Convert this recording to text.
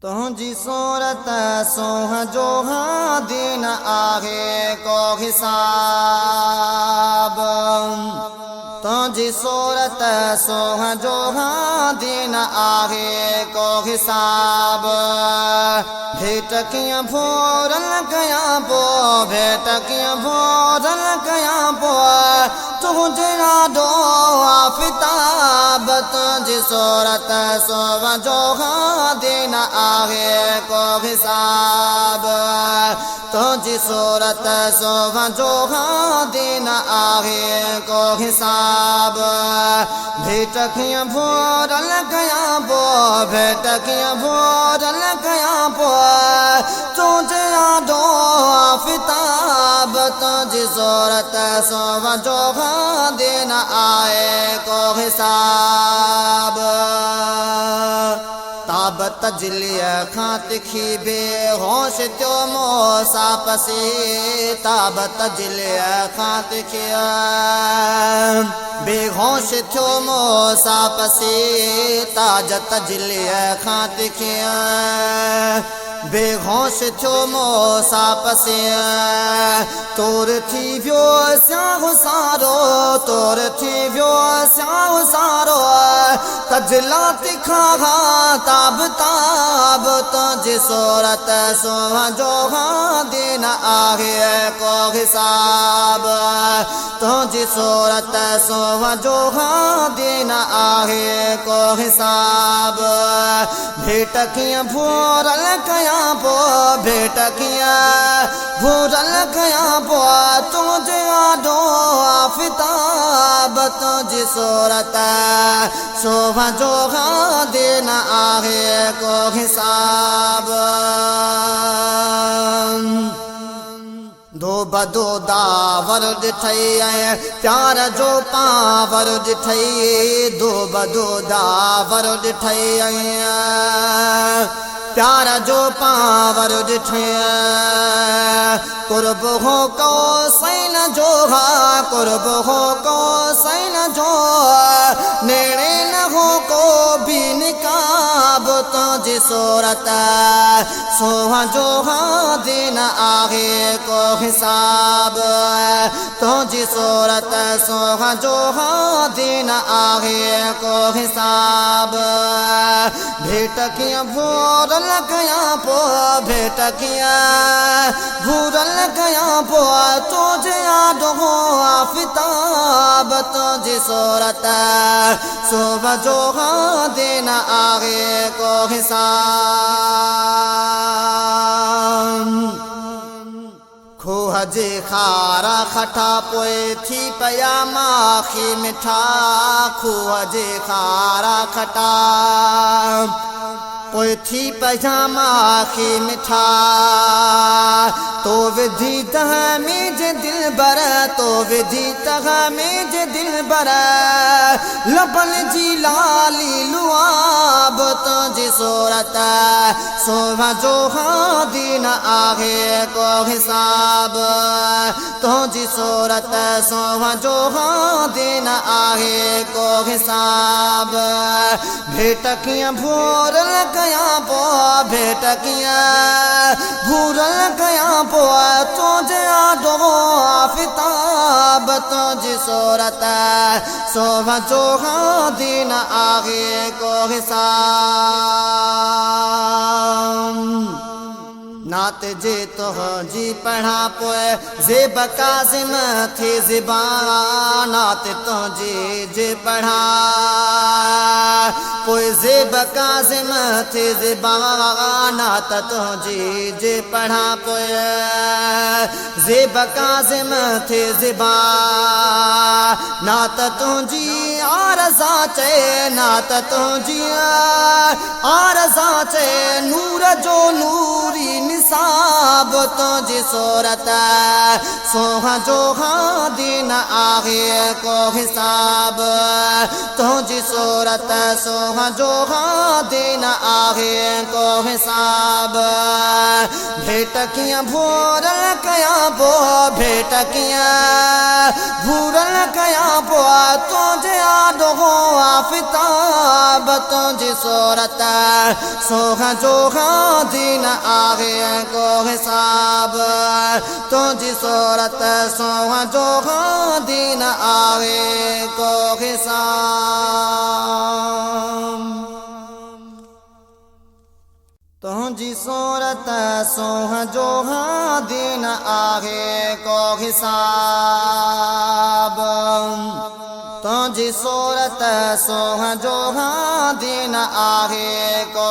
तुझी सूरत सोह जो दिन आहे को हिसाब। तुझी सूरत सोह जो दिन आहे को हिसाब। भेट कियां भोरल कयां पो, भेट कियां भोरल कयां पो, तुझे ॾाढो आफ़िताब। तुझी सूरत सोह जो दिन आहे को हिसाब। तुझी सूरत सोह जो दिन आहे को हिसाब। भेट कियां भोरल कयां पो, भेट कियां भोरल कयां पो, तुझे ॾाढो आफ़िताब। तुझी सूरत सोह जो दिन आहे को हिसाब। ताब तजलिय खां तिखी बेहोश थियो मूसा पसी। ताब तजलिय खां तिखी बेहोश थियो मूसा पसी। ताज तजलिय खां तिखी बेहोश थियो मूसा पसी। तोर थी वियो स्याहु सारो, तोर थी वियो स्याहु सारो, तजला तिखा ताब ताब। तुझी सूरत सोह जो दिन आहे को हिसाब। तुझी सूरत सोह जो दिन आहे को हिसाब। भेट कियां भोरल कयां पो, भेट कियां भोरल कयां पो, तुझे ॾाढो आफ़िताब। तुझी सूरत सोह जो दिन आहे को हिसाब। दो बदो दावर ॾिठई ऐं प्यार जो पावर ॾिठई। दो बदो दावर ॾिठई ऐं प्यार जो पावर ॾिठई। कुर्ब हो को सैन जो हा, कुर्ब हो को सैन जो, नेड़े न हो को भी निकाब। तुझी सूरत सोह जो दिन आहे को हिसाब। तुझी सूरत सोह जो दिन आहे को हिसाब। भेट कियां भोरल कयां पो, भेट कियां भोरल कयां पो, तुझे ॾाढो आफ़िताब। तुझी सूरत सोह जो दिन आहे को हिसाब। खोह जे खारा खटा पोए थी पया माखी मिठा। खोह जे खारा खटा पोए थी पया माखी मिठा। तो विधि तह में जे दिल बर, तो विधि तह में जे दिल बर, लबन जी लाली लुआब। तुझी सूरत सोह जो दिन आहे को हिसाब। तुझी सूरत सोह जो दिन आहे को हिसाब। भेट कियां भोरल कयां पो, भेट कियां भोरल कयां पो, तुझे ॾाढो आफ़िताब। तुझी सूरत सोह जो दिन आहे को हिसाब। नात जे तुझी पढ़ा पोए ज़ेब काज़िम थे ज़िबान। नात तुझी जे पढ़ा पोए ज़ेब काज़िम थे ज़िबान। नात तुझी जे पढ़ा पोए ज़ेब काज़िम थे ज़िबान। नात तुझी आरज़ा चे, नात तुझी आरज़ा चे, नूर जो नूरी निसाब। तुझी सूरत सोह जो दिन आहे को हिसाब। तुझी सूरत सोह जो दिन आहे को हिसाब। भेट कियां भूरल कया पो भेट कियां भूरल कया पो तुझे आडो आफिताब तुझी सूरत सोहा जोहा दिन आगे को हिसाब तुझी सूरत सोहा जोहा दिन आगे को हिसाब तुझी सूरत सोहा जोहा दिन आगे को हिसाब तुझी सूरत सोहा जोहा दिन आगे को